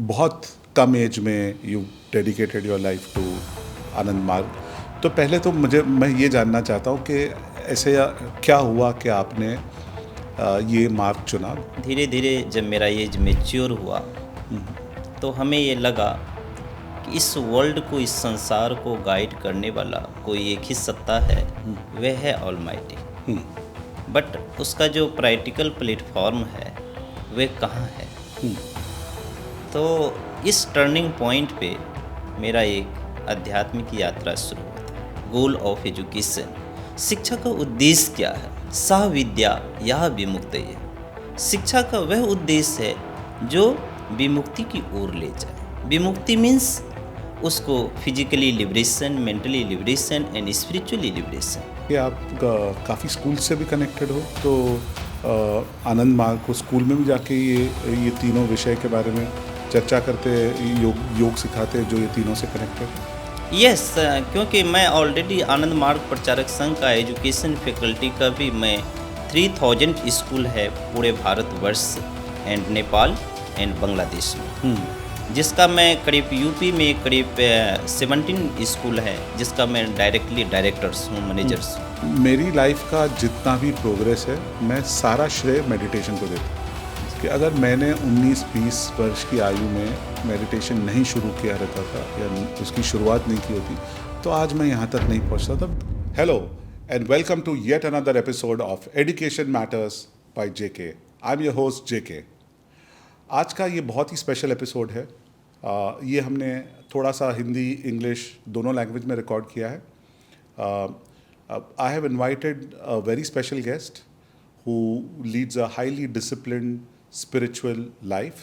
बहुत कम एज में you dedicated your life to Ananda Marga. तो पहले तो मैं ये जानना चाहता हूँ कि ऐसे क्या हुआ कि आपने ये मार्ग चुना। धीरे धीरे जब मेरा एज मेच्योर हुआ तो हमें ये लगा कि इस वर्ल्ड को, इस संसार को गाइड करने वाला कोई एक ही सत्ता है, वह है ऑलमाइटी। बट उसका जो प्रैक्टिकल प्लेटफॉर्म है वह कहाँ है। तो इस टर्निंग पॉइंट पे मेरा एक आध्यात्मिक यात्रा शुरू होता है। गोल ऑफ एजुकेशन, शिक्षा का उद्देश्य क्या है? सा विद्या या विमुक्ति। शिक्षा का वह उद्देश्य है जो विमुक्ति की ओर ले जाए। विमुक्ति मीन्स उसको physically liberation, mentally liberation and spiritually liberation. कि आप काफ़ी स्कूल से भी कनेक्टेड हो, तो आनंद मार्ग को स्कूल में भी जाके ये तीनों विषय के बारे में चर्चा करते, योग सिखाते जो ये तीनों से कनेक्टेड। यस, क्योंकि मैं ऑलरेडी आनंद मार्ग प्रचारक संघ का एजुकेशन फैकल्टी का भी मैं 3000 स्कूल है पूरे भारतवर्ष एंड नेपाल एंड बांग्लादेश में, जिसका मैं करीब यूपी में करीब 17 स्कूल है जिसका मैं डायरेक्टर्स हूँ, मैनेजर्स हूँ। मेरी लाइफ का जितना भी प्रोग्रेस है मैं सारा श्रेय मेडिटेशन को देता हूँ। कि अगर मैंने 19-20 वर्ष की आयु में मेडिटेशन नहीं शुरू किया रहता था या उसकी शुरुआत नहीं की होती तो आज मैं यहाँ तक नहीं पहुँचता था। Hello and welcome to yet another episode of education matters by JK. I am your host JK. आज का ये बहुत ही स्पेशल एपिसोड है। ये हमने थोड़ा सा हिंदी इंग्लिश दोनों लैंग्वेज में रिकॉर्ड किया है। I have invited a very special guest who leads a highly disciplined spiritual life.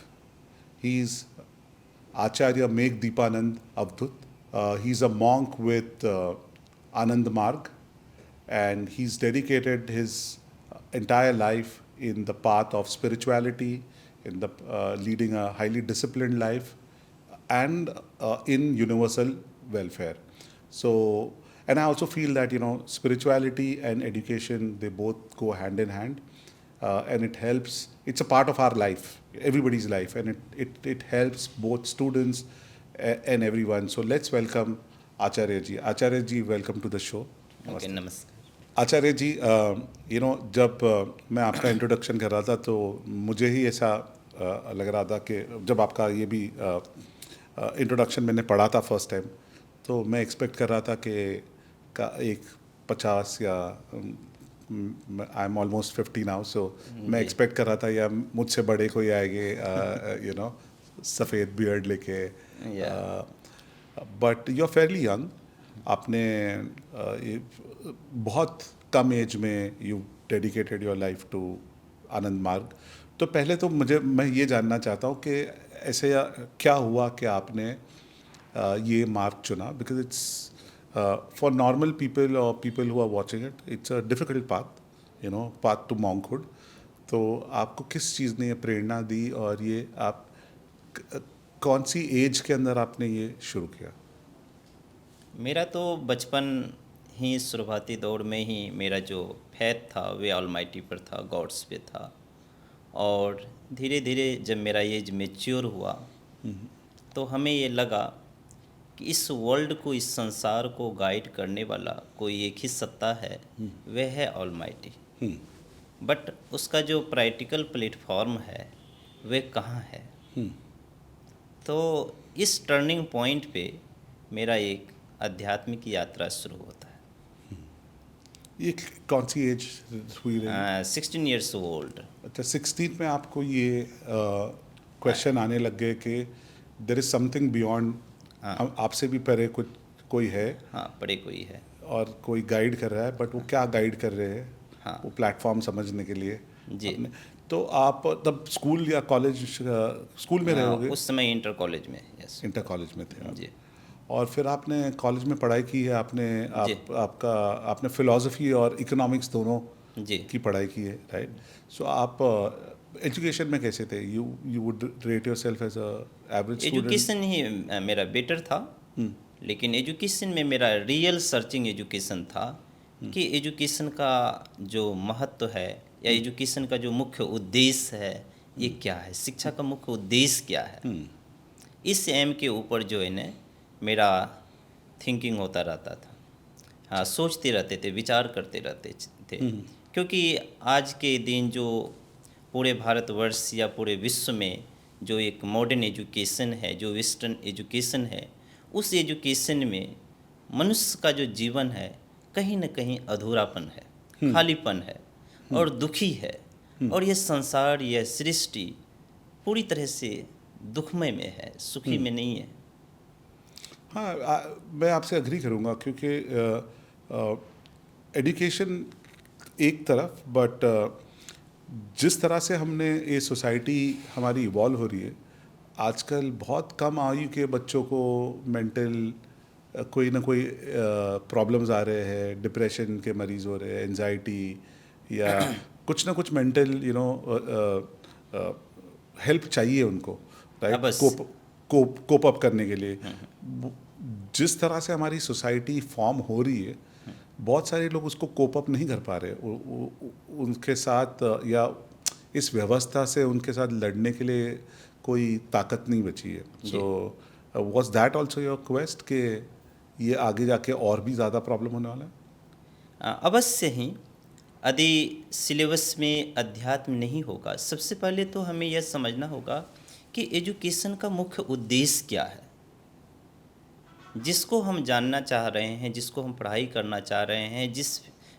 He's Acharya Megh Deepanand Avdut. He's a monk with Anand Marg, and he's dedicated his entire life in the path of spirituality, in the leading a highly disciplined life, and in universal welfare. So, and I also feel that spirituality and education, they both go hand in hand, and it helps. It's a part of our life, everybody's life, and it helps both students and everyone. So let's welcome Acharya ji. Acharya ji, welcome to the show. Okay, नमस्कार। आचार्य जी, जब मैं आपका introduction कर रहा था तो मुझे ही ऐसा लग रहा था कि जब आपका ये भी इंट्रोडक्शन मैंने पढ़ा था फर्स्ट टाइम, तो मैं एक्सपेक्ट कर रहा था कि एक 50 या आई एम ऑलमोस्ट 50 नाउ, सो मैं एक्सपेक्ट कर रहा था या मुझसे बड़े कोई आएंगे सफ़ेद बियर्ड लेके, but you are fairly young. आपने बहुत कम एज में you dedicated your life to Ananda Marga. तो पहले तो मैं ये जानना चाहता हूँ कि ऐसे क्या हुआ कि आपने ये मार्ग चुना, because it's for normal people और people who are watching it, it's a difficult path to monkhood. तो आपको किस चीज़ ने ये प्रेरणा दी और ये आप कौन सी एज के अंदर आपने ये शुरू किया? मेरा तो बचपन ही शुरुआती दौर में ही मेरा जो फैथ था वे ऑलमाइटी पर था, गॉड्स पे था। और धीरे धीरे जब मेरा एज मेच्योर हुआ तो हमें ये लगा कि इस वर्ल्ड को, इस संसार को गाइड करने वाला कोई एक ही सत्ता है, वह है ऑलमाइटी। बट उसका जो प्रैक्टिकल प्लेटफॉर्म है वह कहाँ है। तो इस टर्निंग पॉइंट पे मेरा एक आध्यात्मिक यात्रा शुरू होता है। ये कौन सी एज हुई रही? 16 ईयर्स ओल्ड। अच्छा, 16 में आपको ये क्वेश्चन आने लग गए कि देयर इज समथिंग बियॉन्ड, आपसे भी परे कोई है। हाँ, परे कोई है और कोई गाइड कर रहा है, बट वो क्या गाइड कर रहे हैं? हाँ, वो प्लेटफॉर्म समझने के लिए जी। तो आप तब स्कूल या कॉलेज, स्कूल में रहे होगे? उस समय इंटर कॉलेज में। यस, इंटर कॉलेज में थे आप। जी और फिर आपने कॉलेज में पढ़ाई की है, जी आपने फिलॉसफी और इकोनॉमिक्स दोनों जी। की पढ़ाई की है, राइट? सो आप एजुकेशन में कैसे थे? You would rate yourself as a average student? Education ही मेरा बेटर था, लेकिन एजुकेशन में मेरा रियल सर्चिंग एजुकेशन था कि एजुकेशन का जो महत्व है या एजुकेशन का जो मुख्य उद्देश्य है ये क्या है, शिक्षा का मुख्य उद्देश्य क्या है। इस एम के ऊपर जो है ना मेरा थिंकिंग होता रहता था। हाँ, सोचते रहते थे, विचार करते रहते थे, क्योंकि आज के दिन जो पूरे भारतवर्ष या पूरे विश्व में जो एक मॉडर्न एजुकेशन है, जो वेस्टर्न एजुकेशन है, उस एजुकेशन में मनुष्य का जो जीवन है कहीं न कहीं अधूरापन है, खालीपन है और दुखी है। और यह संसार, यह सृष्टि पूरी तरह से दुखमय में है, सुखी में नहीं है। हाँ, मैं आपसे अग्री करूँगा, क्योंकि एजुकेशन एक तरफ, बट जिस तरह से हमने ये सोसाइटी हमारी इवॉल्व हो रही है, आजकल बहुत कम आयु के बच्चों को मेंटल कोई ना कोई प्रॉब्लम्स आ रहे हैं, डिप्रेशन के मरीज़ हो रहे हैं, एंजाइटी या कुछ ना कुछ मेंटल हेल्प चाहिए उनको, राइट, बस। कोप अप करने के लिए। जिस तरह से हमारी सोसाइटी फॉर्म हो रही है, बहुत सारे लोग उसको कोप अप नहीं कर पा रहे, उनके साथ या इस व्यवस्था से उनके साथ लड़ने के लिए कोई ताकत नहीं बची है। So was that also your quest कि ये आगे जाके और भी ज़्यादा प्रॉब्लम होने वाला है? अवश्य ही। यदि सिलेबस में अध्यात्म नहीं होगा, सबसे पहले तो हमें यह समझना होगा कि एजुकेशन का मुख्य उद्देश्य क्या है। जिसको हम जानना चाह रहे हैं, जिसको हम पढ़ाई करना चाह रहे हैं, जिस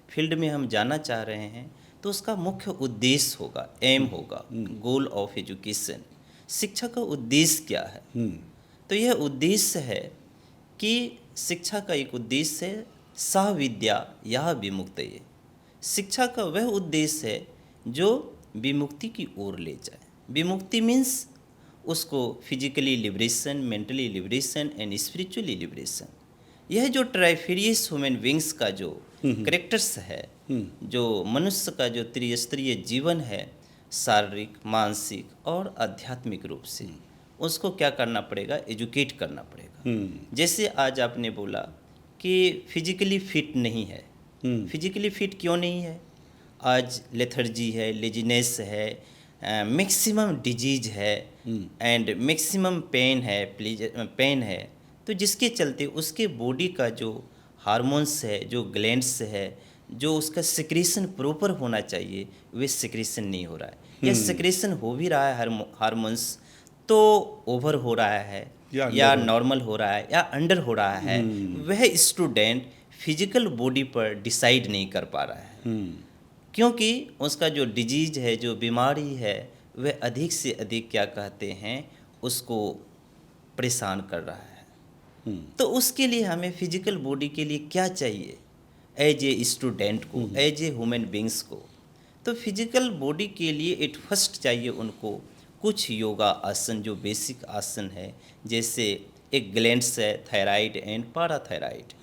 फील्ड में हम जाना चाह रहे हैं, तो उसका मुख्य उद्देश्य होगा, एम होगा, गोल ऑफ एजुकेशन। शिक्षा का उद्देश्य क्या है? तो यह उद्देश्य है कि शिक्षा का एक उद्देश्य है सा विद्या या विमुक्तये। शिक्षा का वह उद्देश्य है जो विमुक्ति की ओर ले जाए। विमुक्ति मीन्स उसको physically liberation, mentally liberation and spiritually liberation. यह जो ट्राइफेरियस ह्यूमन बींग्स का जो करेक्टर्स है, जो मनुष्य का जो त्रिस्तरीय जीवन है, शारीरिक, मानसिक और आध्यात्मिक रूप से, उसको क्या करना पड़ेगा? एजुकेट करना पड़ेगा। जैसे आज आपने बोला कि फिजिकली फिट नहीं है। फिजिकली फिट क्यों नहीं है? आज लेथर्जी है, लेजीनेस है, मैक्सिमम डिजीज है एंड मैक्सिमम पेन है। तो जिसके चलते उसके बॉडी का जो हार्मोन्स है, जो ग्लैंड्स है, जो उसका सिक्रीशन प्रॉपर होना चाहिए, वे सिक्रीशन नहीं हो रहा है। या सिक्रीशन हो भी रहा है हार्मोन्स, तो ओवर हो रहा है या नॉर्मल हो रहा है या अंडर हो रहा है। वह स्टूडेंट फिजिकल बॉडी पर डिसाइड नहीं कर पा रहा है, क्योंकि उसका जो डिजीज है, जो बीमारी है, वह अधिक से अधिक क्या कहते हैं, उसको परेशान कर रहा है। तो उसके लिए हमें फिजिकल बॉडी के लिए क्या चाहिए एज ए स्टूडेंट को, एज ए ह्यूमन बींग्स को? तो फिजिकल बॉडी के लिए एट फर्स्ट चाहिए उनको कुछ योगा आसन, जो बेसिक आसन है। जैसे एक ग्लैंड्स है, थायराइड एंड पाराथायराइड,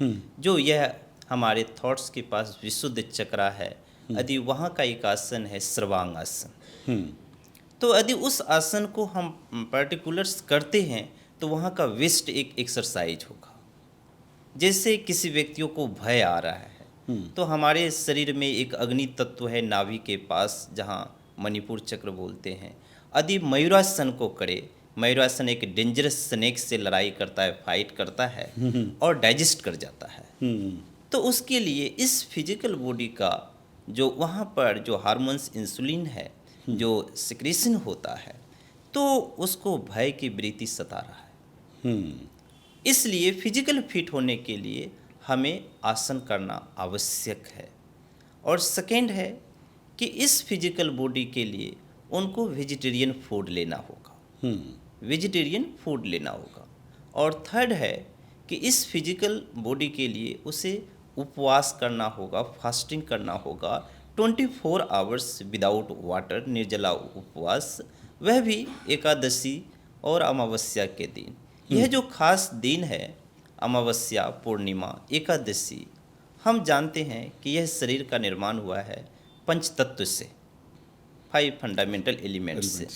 जो यह हमारे थॉट्स के पास विशुद्ध चक्रा है। यदि वहाँ का एक आसन है सर्वांग आसन, तो यदि उस आसन को हम पर्टिकुलर्स करते हैं तो वहाँ का वेस्ट एक एक्सरसाइज होगा। जैसे किसी व्यक्तियों को भय आ रहा है, तो हमारे शरीर में एक अग्नि तत्व है नाभि के पास, जहाँ मणिपुर चक्र बोलते हैं। यदि मयूरासन को करे, मयूरासन एक डेंजरस स्नेक से लड़ाई करता है, फाइट करता है और डाइजेस्ट कर जाता है। तो उसके लिए इस फिजिकल बॉडी का जो वहाँ पर जो हार्मोन्स, इंसुलिन है, जो सिक्रीशन होता है, तो उसको भय की वृत्ति सता रहा है। इसलिए फिजिकल फिट होने के लिए हमें आसन करना आवश्यक है। और सेकेंड है कि इस फिजिकल बॉडी के लिए उनको वेजिटेरियन फूड लेना होगा, वेजिटेरियन फूड लेना होगा। और थर्ड है कि इस फिजिकल बॉडी के लिए उसे उपवास करना होगा, फास्टिंग करना होगा, 24 आवर्स विदाउट वाटर, निर्जला उपवास, वह भी एकादशी और अमावस्या के दिन। यह जो खास दिन है, अमावस्या, पूर्णिमा, एकादशी, हम जानते हैं कि यह शरीर का निर्माण हुआ है पंच तत्व से, 5 फंडामेंटल एलिमेंट्स से।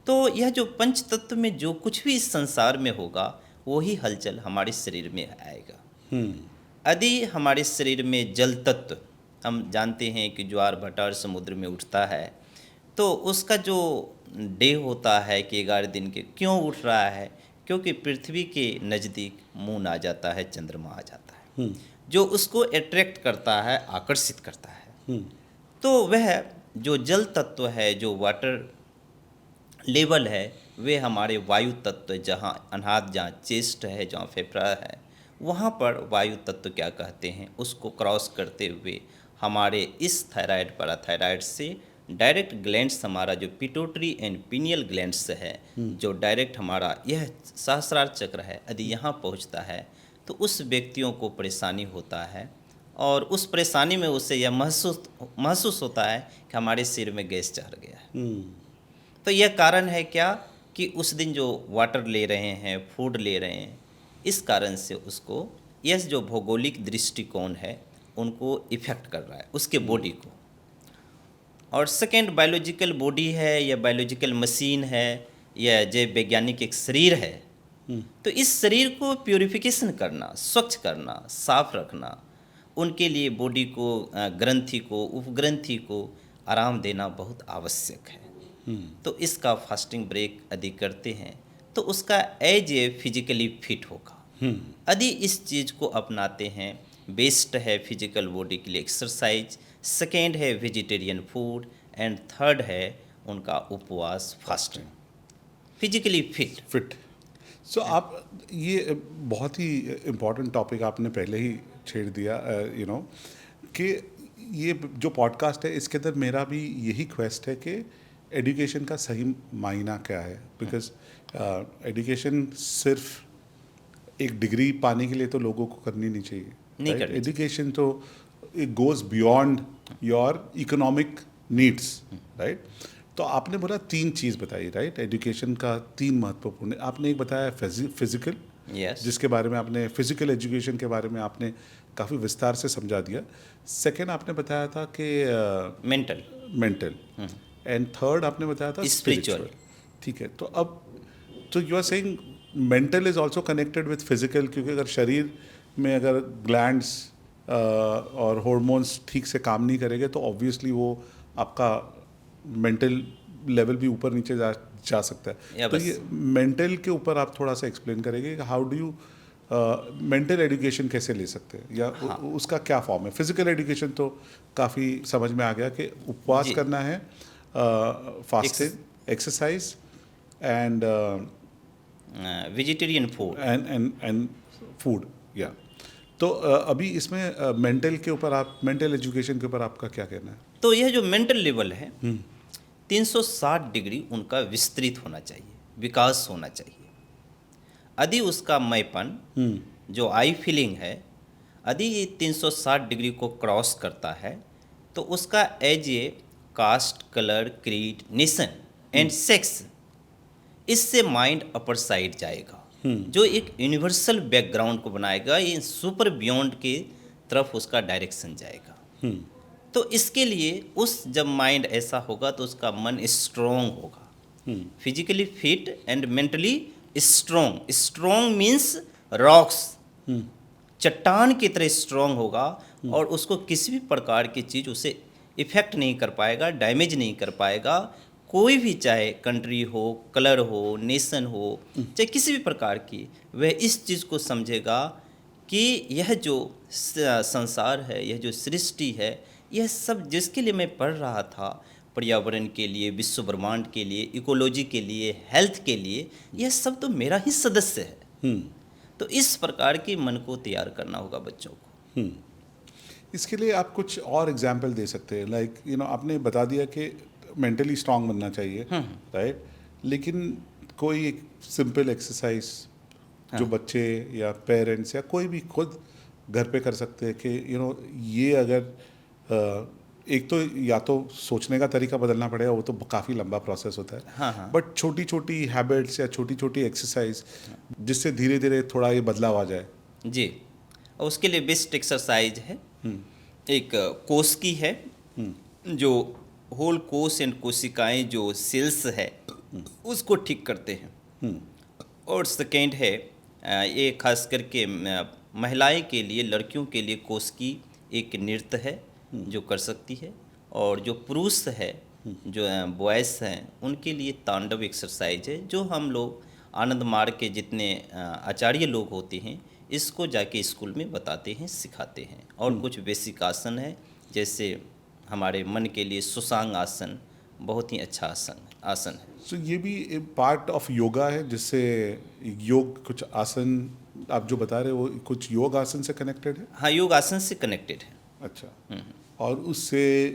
तो यह जो पंच तत्व में जो कुछ भी इस संसार में होगा, वही हलचल हमारे शरीर में आएगा। यदि हमारे शरीर में जल तत्व, हम जानते हैं कि ज्वार भटार समुद्र में उठता है, तो उसका जो डे होता है कि 11 दिन के, क्यों उठ रहा है? क्योंकि पृथ्वी के नज़दीक मून आ जाता है, चंद्रमा आ जाता है, जो उसको अट्रैक्ट करता है, आकर्षित करता है। तो वह जो जल तत्व है, जो वाटर लेवल है, वे हमारे वायु तत्व, जहाँ अनाहत, जहाँ चेस्ट है, जहाँ फेफड़ा है, वहाँ पर वायु तत्व क्या कहते हैं, उसको क्रॉस करते हुए हमारे इस थायराइड, पैराथायराइड से डायरेक्ट ग्लैंड्स, हमारा जो पिट्यूटरी एंड पीनियल ग्लैंड्स है, जो डायरेक्ट हमारा यह सहस्रार चक्र है, यदि यहाँ पहुँचता है तो उस व्यक्तियों को परेशानी होता है, और उस परेशानी में उसे यह महसूस होता है कि हमारे सिर में गैस चढ़ गया है। तो यह कारण है क्या कि उस दिन जो वाटर ले रहे हैं, फूड ले रहे हैं, इस कारण से उसको यह जो भौगोलिक दृष्टिकोण है उनको इफ़ेक्ट कर रहा है, उसके बॉडी को। और सेकेंड, बायोलॉजिकल बॉडी है या बायोलॉजिकल मशीन है या जैव वैज्ञानिक एक शरीर है, तो इस शरीर को प्यूरिफिकेशन करना, स्वच्छ करना, साफ रखना, उनके लिए बॉडी को, ग्रंथि को, उपग्रंथि को आराम देना बहुत आवश्यक है। तो इसका फास्टिंग ब्रेक यदि करते हैं तो उसका एज ए फिजिकली फिट होगा। यदि इस चीज़ को अपनाते हैं, बेस्ट है फिजिकल बॉडी के लिए एक्सरसाइज, सेकेंड है वेजिटेरियन फूड, एंड थर्ड है उनका उपवास, फास्टिंग, फिजिकली फिट। सो आप ये बहुत ही इम्पोर्टेंट टॉपिक आपने पहले ही छेड़ दिया, कि ये जो पॉडकास्ट है इसके अंदर मेरा भी यही क्वेस्ट है कि एजुकेशन का सही मायना क्या है। बिकॉज एजुकेशन सिर्फ एक डिग्री पाने के लिए तो लोगों को करनी नहीं चाहिए। एजुकेशन तो it goes beyond your economic needs, right. तो आपने बोला 3 चीज़ बताई, राइट, एजुकेशन का 3 महत्वपूर्ण। आपने एक बताया फिजिकल, जिसके बारे में आपने, फिजिकल एजुकेशन के बारे में आपने काफ़ी विस्तार से समझा दिया। सेकेंड आपने बताया था कि मेंटल, एंड थर्ड आपने बताया था स्पिरिचुअल। ठीक है, तो अब तो you are saying mental is also connected with physical, क्योंकि अगर शरीर में अगर ग्लैंड्स और हार्मोन्स ठीक से काम नहीं करेंगे तो ऑब्वियसली वो आपका मेंटल लेवल भी ऊपर नीचे जा सकता है। तो ये मेंटल के ऊपर आप थोड़ा सा एक्सप्लेन करेंगे, how do you mental education कैसे ले सकते हैं, या उसका क्या फॉर्म है। फिजिकल एजुकेशन तो काफ़ी समझ में आ गया कि उपवास करना है, fasting, exercise, and vegetarian food and food, या। तो अभी इसमें मेंटल के ऊपर, आप मेंटल एजुकेशन के ऊपर आपका क्या कहना है? तो यह जो मेंटल लेवल है 360 डिग्री उनका विस्तृत होना चाहिए, विकास होना चाहिए। यदि उसका मैंपन, जो आई फीलिंग है, यदि ये 360 डिग्री को क्रॉस करता है तो उसका as a caste, colour, creed, nation and sex, इससे माइंड अपर साइड जाएगा, जो एक यूनिवर्सल बैकग्राउंड को बनाएगा, ये सुपर बियॉन्ड के तरफ उसका डायरेक्शन जाएगा। तो इसके लिए जब माइंड ऐसा होगा तो उसका मन स्ट्रॉन्ग होगा, physically fit and mentally strong. Strong means rocks, चट्टान की तरह स्ट्रॉन्ग होगा, और उसको किसी भी प्रकार की चीज़ उसे इफेक्ट नहीं कर पाएगा, डैमेज नहीं कर पाएगा। कोई भी, चाहे कंट्री हो, कलर हो, नेशन हो, चाहे किसी भी प्रकार की, वह इस चीज़ को समझेगा कि यह जो संसार है, यह जो सृष्टि है, यह सब जिसके लिए मैं पढ़ रहा था, पर्यावरण के लिए, विश्व ब्रह्मांड के लिए, इकोलॉजी के लिए, हेल्थ के लिए, यह सब तो मेरा ही सदस्य है। तो इस प्रकार के मन को तैयार करना होगा बच्चों को। इसके लिए आप कुछ और एग्जाम्पल दे सकते हैं, लाइक आपने बता दिया कि मेंटली स्ट्रांग बनना चाहिए, राइट, लेकिन कोई एक सिंपल एक्सरसाइज जो बच्चे या पेरेंट्स या कोई भी खुद घर पे कर सकते हैं कि ये अगर एक तो या तो सोचने का तरीका बदलना पड़ेगा, वो तो काफ़ी लंबा प्रोसेस होता है, बट छोटी छोटी हैबिट्स या छोटी छोटी एक्सरसाइज जिससे धीरे धीरे थोड़ा ये बदलाव आ जाए। जी, और उसके लिए बेस्ट एक्सरसाइज है, एक कोष की है, जो होल कोष एंड कोशिकाएं जो सेल्स है उसको ठीक करते हैं। और सेकेंड है, ये खास करके महिलाएं के लिए, लड़कियों के लिए कोष की एक नृत्य है जो कर सकती है, और जो पुरुष है, जो बॉयज़ हैं, उनके लिए तांडव एक्सरसाइज है, जो हम लोग आनंद मार्ग के जितने आचार्य लोग होते हैं इसको जाके स्कूल में बताते हैं, सिखाते हैं। और कुछ बेसिक आसन है, जैसे हमारे मन के लिए सुसांग आसन बहुत ही अच्छा आसन है। सो ये भी पार्ट ऑफ योगा है, जिससे योग कुछ आसन आप जो बता रहे हो वो कुछ योग आसन से कनेक्टेड है? हाँ, योग आसन से कनेक्टेड है। अच्छा। और उससे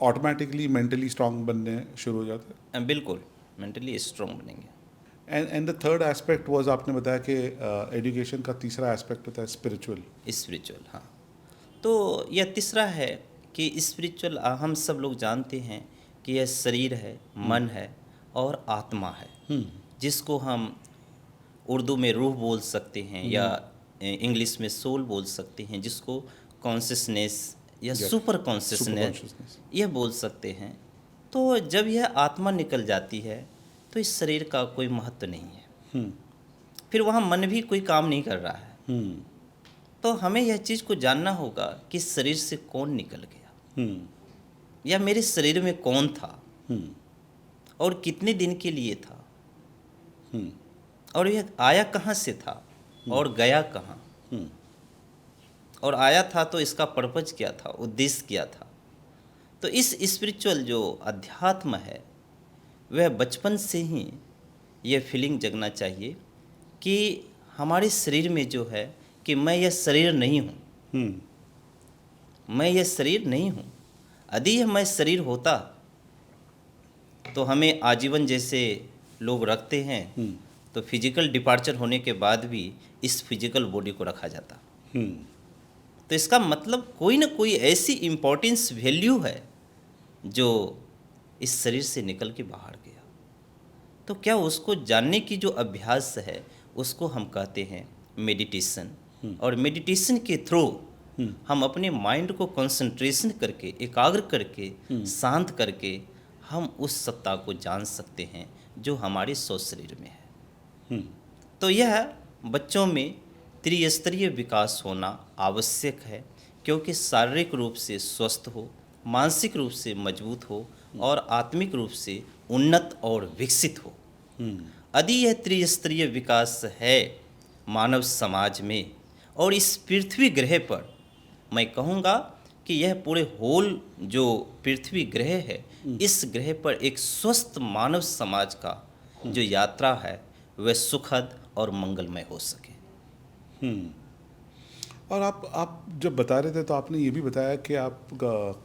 ऑटोमेटिकली मेंटली स्ट्रांग बनने शुरू हो जाता है? बिल्कुल, मेंटली स्ट्रांग बनेंगे। And the third aspect was, आपने बताया कि एजुकेशन का तीसरा एस्पेक्ट होता है स्पिरिचुअल। हाँ। तो यह तीसरा है कि स्पिरिचुअल, हम सब लोग जानते हैं कि यह शरीर है, मन है और आत्मा है, जिसको हम उर्दू में रूह बोल सकते हैं या इंग्लिश में सोल बोल सकते हैं, जिसको कॉन्शियसनेस या सुपर कॉन्शियसनेस यह बोल सकते हैं। तो जब यह आत्मा निकल जाती है तो इस शरीर का कोई महत्व नहीं है, फिर वहाँ मन भी कोई काम नहीं कर रहा है। तो हमें यह चीज़ को जानना होगा कि शरीर से कौन निकल गया, या मेरे शरीर में कौन था और कितने दिन के लिए था, और यह आया कहाँ से था और गया कहाँ, और आया था तो इसका पर्पज क्या था, उद्देश्य क्या था। तो इस स्पिरिचुअल जो अध्यात्म है वह बचपन से ही यह फीलिंग जगना चाहिए कि हमारे शरीर में जो है कि मैं यह शरीर नहीं हूँ, मैं यह शरीर नहीं हूँ। यदि यह मैं शरीर होता तो हमें आजीवन जैसे लोग रखते हैं, तो फिजिकल डिपार्चर होने के बाद भी इस फिजिकल बॉडी को रखा जाता। तो इसका मतलब कोई ना कोई ऐसी इम्पोर्टेंस वैल्यू है जो इस शरीर से निकल के बाहर गया। तो क्या उसको जानने की जो अभ्यास है उसको हम कहते हैं मेडिटेशन। और मेडिटेशन के थ्रू हम अपने माइंड को कंसंट्रेशन करके, एकाग्र करके, शांत करके हम उस सत्ता को जान सकते हैं जो हमारे स्व शरीर में है। तो यह बच्चों में त्रिस्तरीय विकास होना आवश्यक है, क्योंकि शारीरिक रूप से स्वस्थ हो, मानसिक रूप से मजबूत हो और आत्मिक रूप से उन्नत और विकसित हो। यदि यह त्रिस्तरीय विकास है मानव समाज में और इस पृथ्वी ग्रह पर, मैं कहूँगा कि यह पूरे होल जो पृथ्वी ग्रह है, इस ग्रह पर एक स्वस्थ मानव समाज का जो यात्रा है वह सुखद और मंगलमय हो सके। और आप जब बता रहे थे तो आपने ये भी बताया कि आप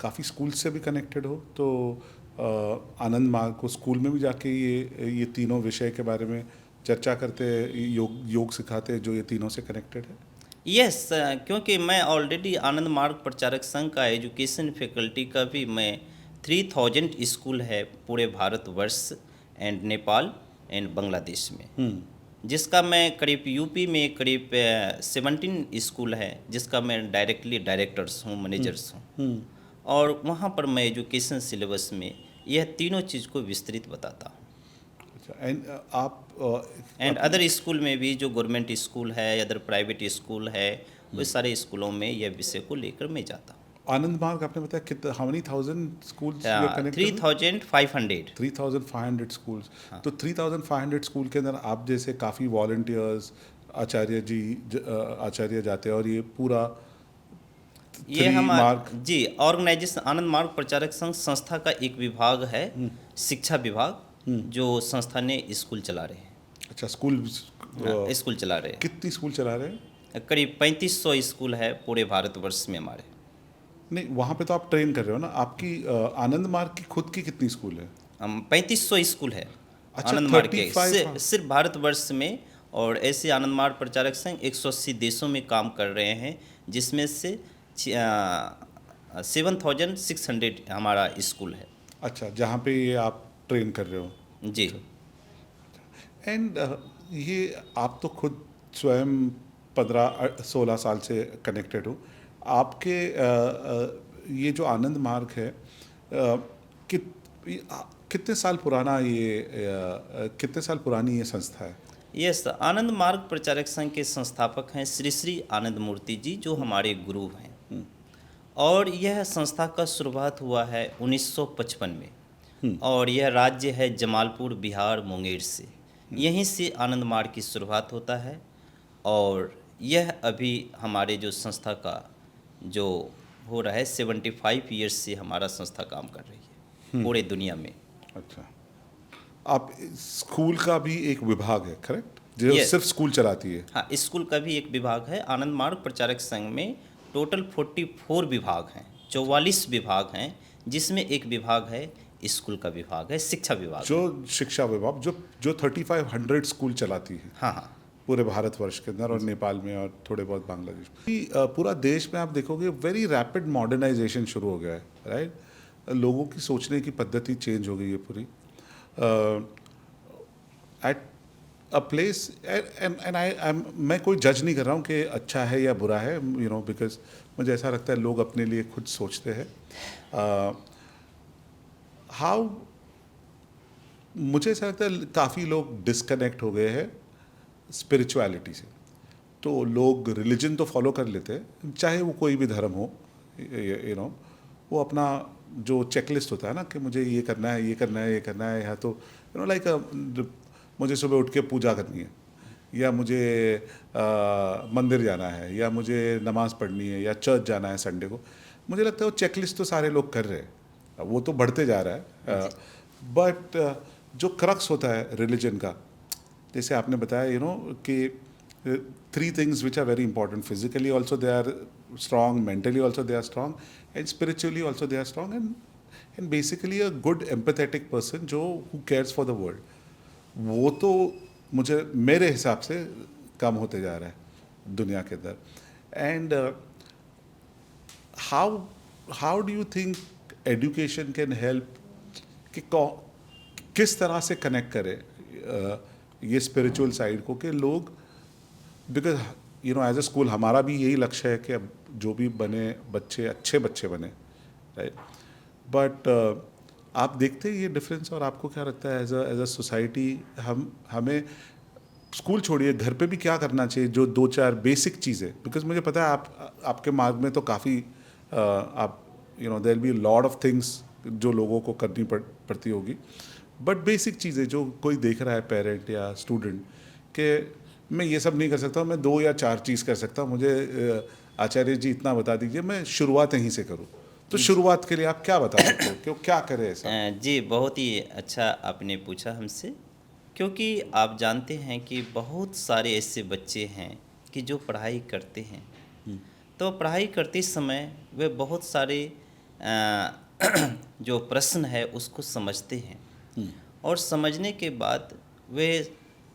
काफ़ी स्कूल से भी कनेक्टेड हो, तो आनंद मार्ग को स्कूल में भी जाके ये तीनों विषय के बारे में चर्चा करते, योग सिखाते जो ये तीनों से कनेक्टेड है? यस, क्योंकि मैं ऑलरेडी आनंद मार्ग प्रचारक संघ का एजुकेशन फैकल्टी का भी मैं 3000 स्कूल है पूरे भारतवर्ष एंड नेपाल एंड बांग्लादेश में, जिसका मैं करीब यूपी में करीब 17 स्कूल है जिसका मैं डायरेक्टर्स हूँ, मैनेजर्स हूँ। और वहाँ पर मैं एजुकेशन सिलेबस में यह तीनों चीज़ को विस्तृत बताता हूँ। एंड अदर स्कूल में भी जो गवर्नमेंट स्कूल है, अदर प्राइवेट स्कूल है, वो सारे स्कूलों में यह विषय को लेकर मैं जाता हूँ। आनंद मार्ग आपने बताया कितना, how many thousand schools? 3500 schools. तो 3500 स्कूल के अंदर आप जैसे काफ़ी वॉलंटियर्स, आचार्य जाते हैं, और ये पूरा ये हमारा जी ऑर्गेनाइजेशन आनंद मार्ग प्रचारक संघ संस्था का एक विभाग है, शिक्षा विभाग, जो संस्था ने स्कूल चला रहे हैं। अच्छा, स्कूल चला रहे हैं। कितनी स्कूल चला रहे हैं? करीब 3500 स्कूल है पूरे भारतवर्ष में हमारे। नहीं, वहाँ पे तो आप ट्रेन कर रहे हो ना। आपकी आनंद मार्ग की खुद की कितनी स्कूल है? 3500 स्कूल है। अच्छा, आनंद मार्ग के सिर्फ भारतवर्ष में। और ऐसे आनंद मार्ग प्रचारक संघ 180 देशों में काम कर रहे हैं, जिसमें से 7600 हमारा स्कूल है। अच्छा, जहाँ पे ये आप ट्रेन कर रहे हो? जी। एंड ये आप तो खुद स्वयं 15-16 साल से कनेक्टेड हो। आपके ये जो आनंद मार्ग है, कितने साल पुरानी ये संस्था है? यस, आनंद मार्ग प्रचारक संघ के संस्थापक हैं श्री श्री आनंद मूर्ति जी, जो हमारे गुरु हैं। और यह संस्था का शुरुआत हुआ है 1955 में, और यह राज्य है जमालपुर, बिहार, मुंगेर से। यहीं से आनंद मार्ग की शुरुआत होता है। और यह अभी हमारे जो संस्था का जो हो रहा है 75 ईयर्स से हमारा संस्था काम कर रही है पूरे दुनिया में। अच्छा, आप स्कूल का भी एक विभाग है, करेक्ट, जो Yes. सिर्फ स्कूल चलाती है? हाँ, स्कूल का भी एक विभाग है। आनंद मार्ग प्रचारक संघ में टोटल 44 विभाग हैं, 44 विभाग हैं, जिसमें एक विभाग है स्कूल का विभाग है, शिक्षा विभाग जो है। शिक्षा विभाग जो 3500 स्कूल चलाती है हाँ हाँ पूरे भारतवर्ष के अंदर और नेपाल में और थोड़े बहुत बांग्लादेश में। पूरा देश में आप देखोगे वेरी रैपिड मॉडर्नाइजेशन शुरू हो गया है, राइट? लोगों की सोचने की पद्धति चेंज हो गई है पूरी। एट अ प्लेस एंड मैं कोई जज नहीं कर रहा हूँ कि अच्छा है या बुरा है, बिकॉज मुझे ऐसा लगता है लोग अपने लिए खुद सोचते हैं। हाउ मुझे ऐसा लगता है काफ़ी लोग डिस्कनेक्ट हो गए हैं स्पिरिचुअलिटी से। तो लोग रिलीजन तो फॉलो कर लेते हैं, चाहे वो कोई भी धर्म हो, वो अपना जो चेकलिस्ट होता है ना कि मुझे ये करना है, ये करना है, ये करना है, या तो लाइक मुझे सुबह उठ के पूजा करनी है, या मुझे मंदिर जाना है, या मुझे नमाज़ पढ़नी है, या चर्च जाना है संडे को। मुझे लगता है वो चेकलिस्ट तो सारे लोग कर रहे हैं, वो तो बढ़ते जा रहा है। बट जो क्रक्स होता है रिलीजन का, जैसे आपने बताया कि 3 things which are very important. Physically also they are strong, mentally also they are strong, and spiritually also they are strong, and basically a good empathetic person जो who cares for the world, वो तो मुझे मेरे हिसाब से कम होते जा रहा है दुनिया के अंदर। And how do you think education can help कि किस तरह से कनेक्ट करे ये स्पिरिचुअल साइड को, कि लोग, बिकॉज एज अ स्कूल हमारा भी यही लक्ष्य है कि अब जो भी बने बच्चे अच्छे बच्चे बने, राइट? बट आप देखते हैं ये डिफरेंस, और आपको क्या लगता है एज अ सोसाइटी हमें स्कूल छोड़िए घर पे भी क्या करना चाहिए जो 2-4 बेसिक चीज़ें, बिकॉज मुझे पता है आपके मार्ग में तो काफ़ी आप there be lot of things जो लोगों को करनी पड़ती होगी, बट बेसिक चीज़ें जो कोई देख रहा है पेरेंट या स्टूडेंट के मैं ये सब नहीं कर सकता, मैं 2 या 4 चीज़ कर सकता हूँ, मुझे आचार्य जी इतना बता दीजिए, मैं शुरुआत यहीं से करूँ। तो शुरुआत के लिए आप क्या बता सकते हो कि क्या करें ऐसा? जी, बहुत ही अच्छा आपने पूछा हमसे, क्योंकि आप जानते हैं कि बहुत सारे ऐसे बच्चे हैं कि जो पढ़ाई करते हैं, तो पढ़ाई करते समय वे बहुत सारे जो प्रश्न है उसको समझते हैं, और समझने के बाद वे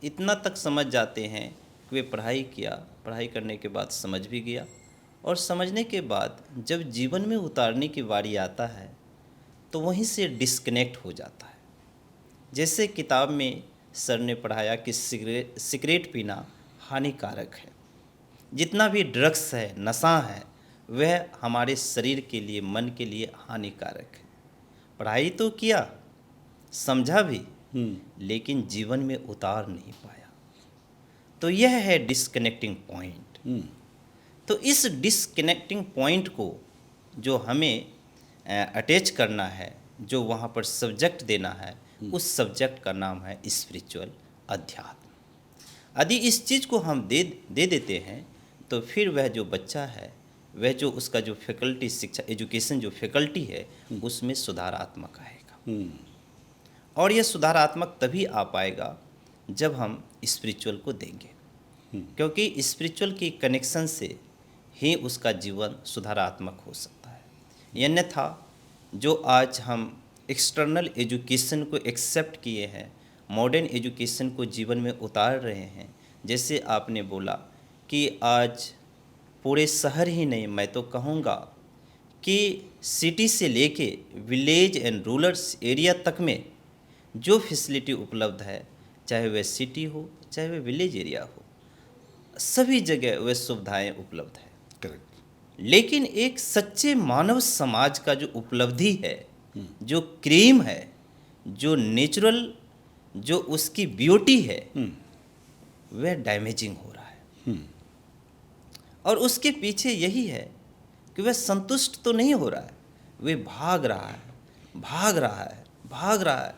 इतना तक समझ जाते हैं कि वे पढ़ाई किया, पढ़ाई करने के बाद समझ भी गया, और समझने के बाद जब जीवन में उतारने की बारी आता है तो वहीं से डिस्कनेक्ट हो जाता है। जैसे किताब में सर ने पढ़ाया कि सिगरेट पीना हानिकारक है, जितना भी ड्रग्स है, नशा है, वह हमारे शरीर के लिए, मन के लिए हानिकारक है। पढ़ाई तो किया, समझा भी, लेकिन जीवन में उतार नहीं पाया। तो यह है डिस्कनेक्टिंग पॉइंट। तो इस डिस्कनेक्टिंग पॉइंट को जो हमें अटैच करना है, जो वहाँ पर सब्जेक्ट देना है, उस सब्जेक्ट का नाम है स्पिरिचुअल अध्यात्म। यदि इस चीज़ को हम दे देते हैं तो फिर वह जो बच्चा है, वह जो उसका जो फैकल्टी शिक्षा एजुकेशन जो फैकल्टी है, उसमें सुधारात्मक आएगा। और यह सुधारात्मक तभी आ पाएगा जब हम स्पिरिचुअल को देंगे, क्योंकि स्पिरिचुअल की कनेक्शन से ही उसका जीवन सुधारात्मक हो सकता है। अन्यथा जो आज हम एक्सटर्नल एजुकेशन को एक्सेप्ट किए हैं, मॉडर्न एजुकेशन को जीवन में उतार रहे हैं, जैसे आपने बोला कि आज पूरे शहर ही नहीं, मैं तो कहूँगा कि सिटी से लेके विलेज एंड रूरल एरिया तक में जो फैसिलिटी उपलब्ध है, चाहे वह सिटी हो चाहे वह विलेज एरिया हो, सभी जगह वह सुविधाएं उपलब्ध है। करेक्ट। लेकिन एक सच्चे मानव समाज का जो उपलब्धि है, जो क्रीम है, जो नेचुरल, जो उसकी ब्यूटी है, वह डैमेजिंग हो रहा है। और उसके पीछे यही है कि वह संतुष्ट तो नहीं हो रहा है, वह भाग रहा है, भाग रहा है, भाग रहा है,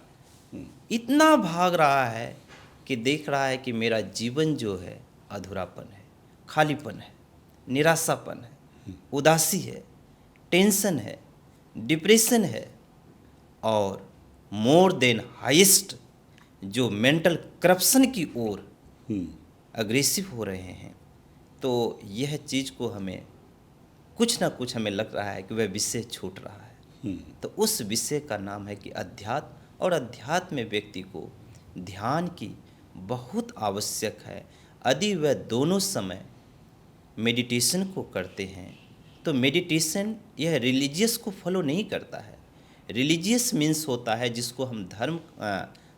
इतना भाग रहा है कि देख रहा है कि मेरा जीवन जो है अधूरापन है, खालीपन है, निराशापन है, उदासी है, टेंशन है, डिप्रेशन है, और मोर देन हाईएस्ट जो मेंटल करप्शन की ओर अग्रेसिव हो रहे हैं। तो यह चीज़ को हमें कुछ ना कुछ हमें लग रहा है कि वह विषय छूट रहा है। तो उस विषय का नाम है कि अध्यात्म, और अध्यात्म में व्यक्ति को ध्यान की बहुत आवश्यक है। यदि वह दोनों समय मेडिटेशन को करते हैं तो मेडिटेशन यह रिलीजियस को फॉलो नहीं करता है। रिलीजियस मीन्स होता है जिसको हम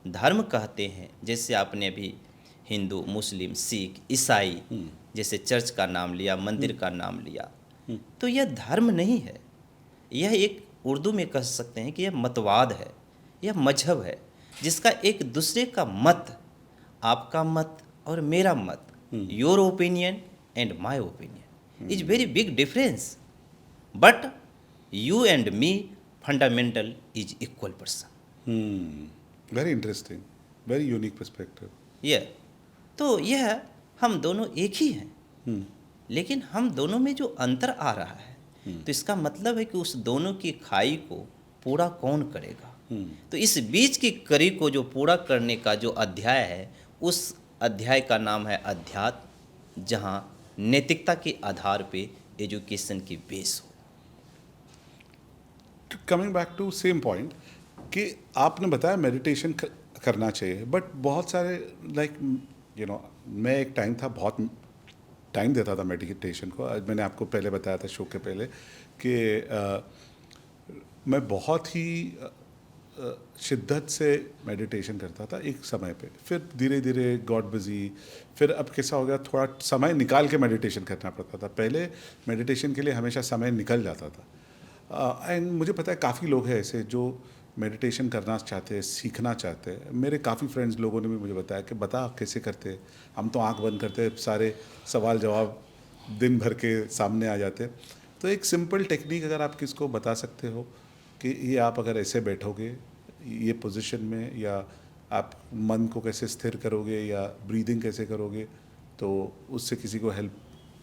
धर्म कहते हैं, जैसे आपने अभी हिंदू, मुस्लिम, सिख, ईसाई जैसे चर्च का नाम लिया, मंदिर का नाम लिया, तो यह धर्म नहीं है। यह एक उर्दू में कह सकते हैं कि यह मतवाद है, यह मजहब है, जिसका एक दूसरे का मत, आपका मत और मेरा मत, your opinion and my opinion is very big difference, but you and me fundamental is equal person. Very interesting, very unique perspective. यह तो यह हम दोनों एक ही हैं, लेकिन हम दोनों में जो अंतर आ रहा है, तो इसका मतलब है कि उस दोनों की खाई को पूरा कौन करेगा। तो इस बीच की कड़ी को जो पूरा करने का जो अध्याय है, उस अध्याय का नाम है अध्यात्म, जहाँ नैतिकता के आधार पे एजुकेशन की बेस हो। Coming back to same point कि आपने बताया मेडिटेशन करना चाहिए, बट बहुत सारे मैं एक टाइम था, बहुत टाइम देता था मेडिटेशन को। आज मैंने आपको पहले बताया था शो के पहले कि मैं बहुत ही शिद्दत से मेडिटेशन करता था एक समय पे, फिर धीरे धीरे गॉट बिजी, फिर अब कैसा हो गया, थोड़ा समय निकाल के मेडिटेशन करना पड़ता था। पहले मेडिटेशन के लिए हमेशा समय निकल जाता था। एंड मुझे पता है काफ़ी लोग हैं ऐसे जो मेडिटेशन करना चाहते हैं, सीखना चाहते हैं। मेरे काफ़ी फ्रेंड्स लोगों ने भी मुझे बताया कि बता कैसे करते, हम तो आंख बंद करते सारे सवाल जवाब दिन भर के सामने आ जाते। तो एक सिंपल टेक्निक अगर आप किसको बता सकते हो कि ये आप अगर ऐसे बैठोगे ये पोजीशन में, या आप मन को कैसे स्थिर करोगे, या ब्रीदिंग कैसे करोगे, तो उससे किसी को हेल्प,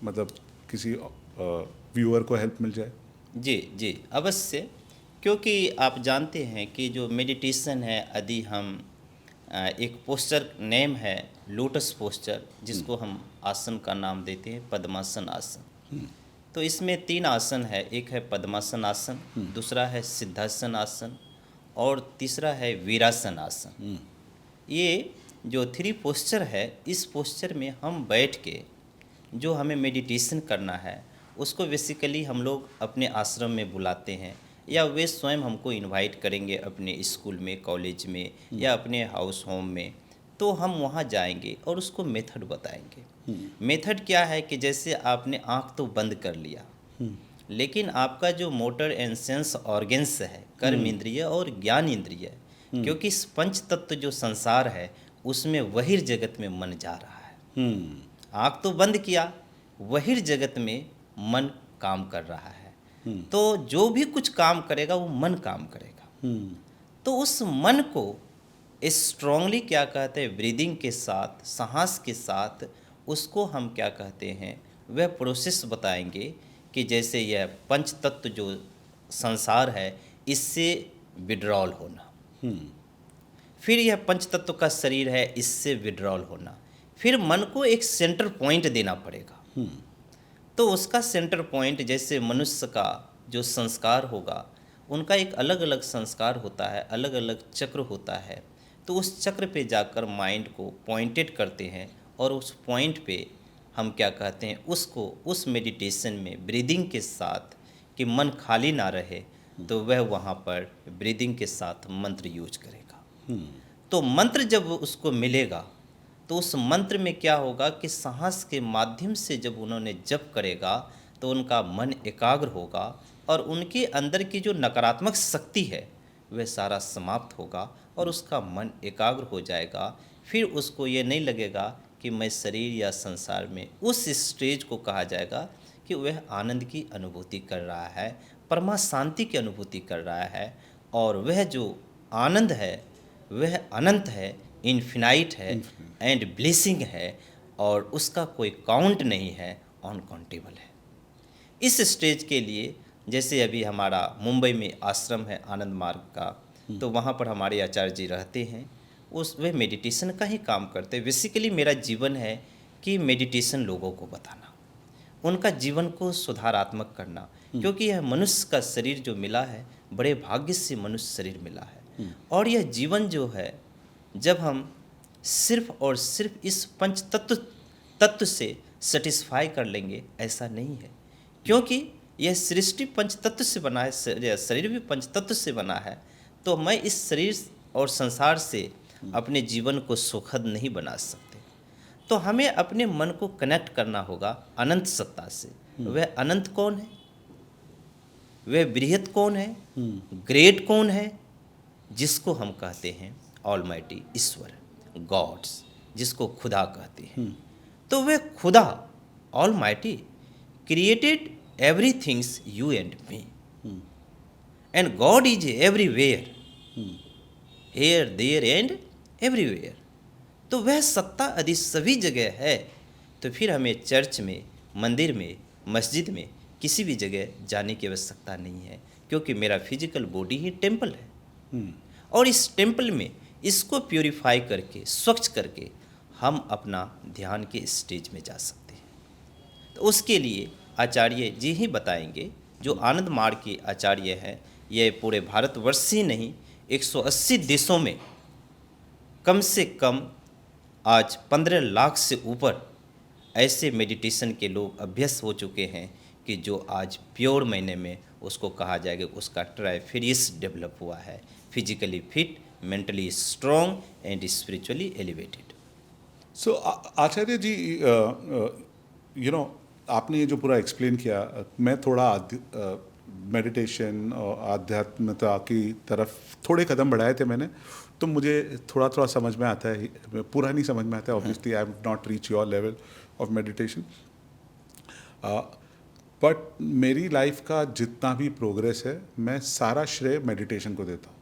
मतलब किसी व्यूअर को हेल्प मिल जाए। जी जी अवश्य, क्योंकि आप जानते हैं कि जो मेडिटेशन है, यदि हम एक पोस्चर नेम है लोटस पोस्चर, जिसको हम आसन का नाम देते हैं पद्मासन आसन। तो इसमें 3 आसन है, एक है पद्मासन आसन, दूसरा है सिद्धासन आसन, और तीसरा है वीरासन आसन। ये जो 3 पोस्चर है, इस पोस्चर में हम बैठ के जो हमें मेडिटेशन करना है, उसको बेसिकली हम लोग अपने आश्रम में बुलाते हैं, या वे स्वयं हमको इनवाइट करेंगे अपने स्कूल में, कॉलेज में, या अपने हाउस होम में। तो हम वहाँ जाएंगे और उसको मेथड बताएंगे। मेथड क्या है कि जैसे आपने आँख तो बंद कर लिया, लेकिन आपका जो मोटर एंड सेंस ऑर्गेन्स है, कर्म इंद्रिय और ज्ञान इंद्रिय, क्योंकि इस पंच तत्व जो संसार है उसमें वहिर जगत में मन जा रहा है। आँख तो बंद किया, वहिर जगत में मन काम कर रहा है। तो जो भी कुछ काम करेगा वो मन काम करेगा। तो उस मन को स्ट्रांगली क्या कहते हैं, ब्रीदिंग के साथ, सांस के साथ, उसको हम क्या कहते हैं, वह प्रोसेस बताएंगे कि जैसे यह पंच तत्व जो संसार है इससे विड्रॉल होना, फिर यह पंच तत्व का शरीर है, इससे विड्रॉल होना, फिर मन को एक सेंटर पॉइंट देना पड़ेगा। तो उसका सेंटर पॉइंट, जैसे मनुष्य का जो संस्कार होगा, उनका एक अलग अलग संस्कार होता है, अलग अलग चक्र होता है। तो उस चक्र पे जाकर माइंड को पॉइंटेड करते हैं, और उस पॉइंट पे हम क्या कहते हैं, उसको उस मेडिटेशन में ब्रीदिंग के साथ, कि मन खाली ना रहे, तो वह वहाँ पर ब्रीदिंग के साथ मंत्र यूज करेगा। तो मंत्र जब उसको मिलेगा, तो उस मंत्र में क्या होगा कि सांस के माध्यम से जब उन्होंने जप करेगा, तो उनका मन एकाग्र होगा, और उनके अंदर की जो नकारात्मक शक्ति है वह सारा समाप्त होगा, और उसका मन एकाग्र हो जाएगा। फिर उसको ये नहीं लगेगा कि मैं शरीर या संसार में, उस स्टेज को कहा जाएगा कि वह आनंद की अनुभूति कर रहा है, परमा शांति की अनुभूति कर रहा है, और वह जो आनंद है वह अनंत है, इन्फिनाइट है एंड ब्लेसिंग है और उसका कोई काउंट नहीं है, अनकाउंटेबल है। इस स्टेज के लिए जैसे अभी हमारा मुंबई में आश्रम है आनंद मार्ग का, तो वहाँ पर हमारे आचार्य जी रहते हैं, वे मेडिटेशन का ही काम करते हैं। बेसिकली मेरा जीवन है कि मेडिटेशन लोगों को बताना, उनका जीवन को सुधारात्मक करना, क्योंकि यह मनुष्य का शरीर जो मिला है, बड़े भाग्य से मनुष्य शरीर मिला है। और यह जीवन जो है, जब हम सिर्फ और सिर्फ इस पंच तत्व से सेटिस्फाई कर लेंगे, ऐसा नहीं है, क्योंकि यह सृष्टि पंच तत्व से बना है, शरीर भी पंच तत्व से बना है। तो मैं इस शरीर और संसार से अपने जीवन को सुखद नहीं बना सकते। तो हमें अपने मन को कनेक्ट करना होगा अनंत सत्ता से। वह अनंत कौन है, वह बृहत कौन है, ग्रेट कौन है, जिसको हम कहते हैं ऑलमाइटी, ईश्वर, गॉड्स, जिसको खुदा कहते हैं। तो वह खुदा almighty created everythings you and me, and God is everywhere, here there and everywhere. तो वह सत्ता यदि सभी जगह है, तो फिर हमें चर्च में, मंदिर में, मस्जिद में, किसी भी जगह जाने की आवश्यकता नहीं है, क्योंकि मेरा फिजिकल बॉडी ही टेम्पल है। और इस टेम्पल में इसको प्योरीफाई करके, स्वच्छ करके हम अपना ध्यान के स्टेज में जा सकते हैं। तो उसके लिए आचार्य जी ही बताएंगे, जो आनंद मार्ग के आचार्य हैं। ये पूरे भारतवर्ष ही नहीं, 180 देशों में कम से कम आज 15 लाख से ऊपर ऐसे मेडिटेशन के लोग अभ्यस्त हो चुके हैं कि जो आज प्योर महीने में उसको कहा जाएगा, उसका ट्राइफेरियस डेवलप हुआ है, physically fit, mentally strong and spiritually elevated. So Acharya ji, आपने ये जो पूरा एक्सप्लेन किया, मैं थोड़ा मेडिटेशन और आध्यात्मिकता की तरफ थोड़े कदम बढ़ाए थे मैंने, तो मुझे थोड़ा थोड़ा समझ में आता है, पूरा नहीं समझ में आता है। Obviously I have not reach your level of meditation, but मेरी लाइफ का जितना भी प्रोग्रेस है, मैं सारा श्रेय मेडिटेशन को देता हूँ।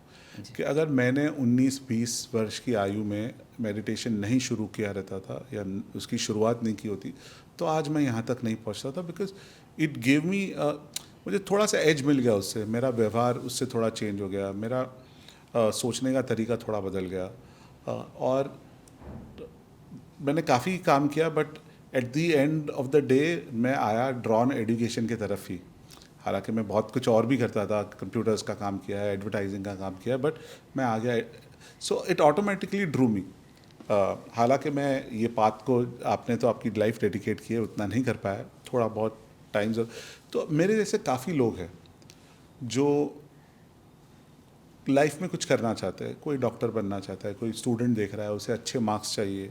कि अगर मैंने 19-20 वर्ष की आयु में मेडिटेशन नहीं शुरू किया रहता था, या उसकी शुरुआत नहीं की होती, तो आज मैं यहाँ तक नहीं पहुँचता था। बिकॉज इट गिव मी, मुझे थोड़ा सा एज मिल गया उससे, मेरा व्यवहार उससे थोड़ा चेंज हो गया, मेरा सोचने का तरीका थोड़ा बदल गया, और मैंने काफ़ी काम किया। But at the end of the day मैं आया ड्रॉन एजुकेशन की तरफ ही। हालांकि मैं बहुत कुछ और भी करता था, कंप्यूटर्स का काम किया है, एडवर्टाइजिंग का काम किया है, बट मैं आ गया, सो इट ऑटोमेटिकली ड्रू मी। हालांकि मैं ये बात को, आपने तो आपकी लाइफ डेडिकेट की है, उतना नहीं कर पाया, थोड़ा बहुत टाइम्स। तो मेरे जैसे काफ़ी लोग हैं जो लाइफ में कुछ करना चाहते हैं। कोई डॉक्टर बनना चाहता है, कोई स्टूडेंट देख रहा है, उसे अच्छे मार्क्स चाहिए,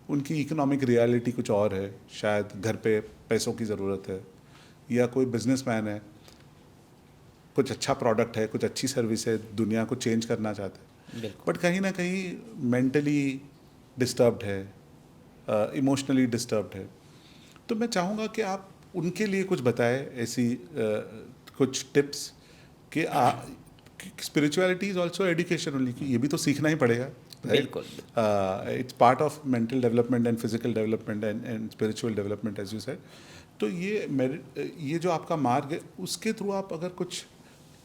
उनकी इकोनॉमिक रियलिटी कुछ और है, शायद घर पे पैसों की ज़रूरत है, या कोई बिजनेसमैन है, कुछ अच्छा प्रोडक्ट है, कुछ अच्छी सर्विस है, दुनिया को चेंज करना चाहता है, बट कहीं ना कहीं मेंटली डिस्टर्ब्ड है, इमोशनली डिस्टर्ब्ड है। तो मैं चाहूँगा कि आप उनके लिए कुछ बताएं, ऐसी कुछ टिप्स कि spirituality is also education only, कि ये भी तो सीखना ही पड़ेगा। बिल्कुल, it's part of mental development and physical development and spiritual development as you said. तो ये जो आपका मार्ग है, उसके थ्रू आप अगर कुछ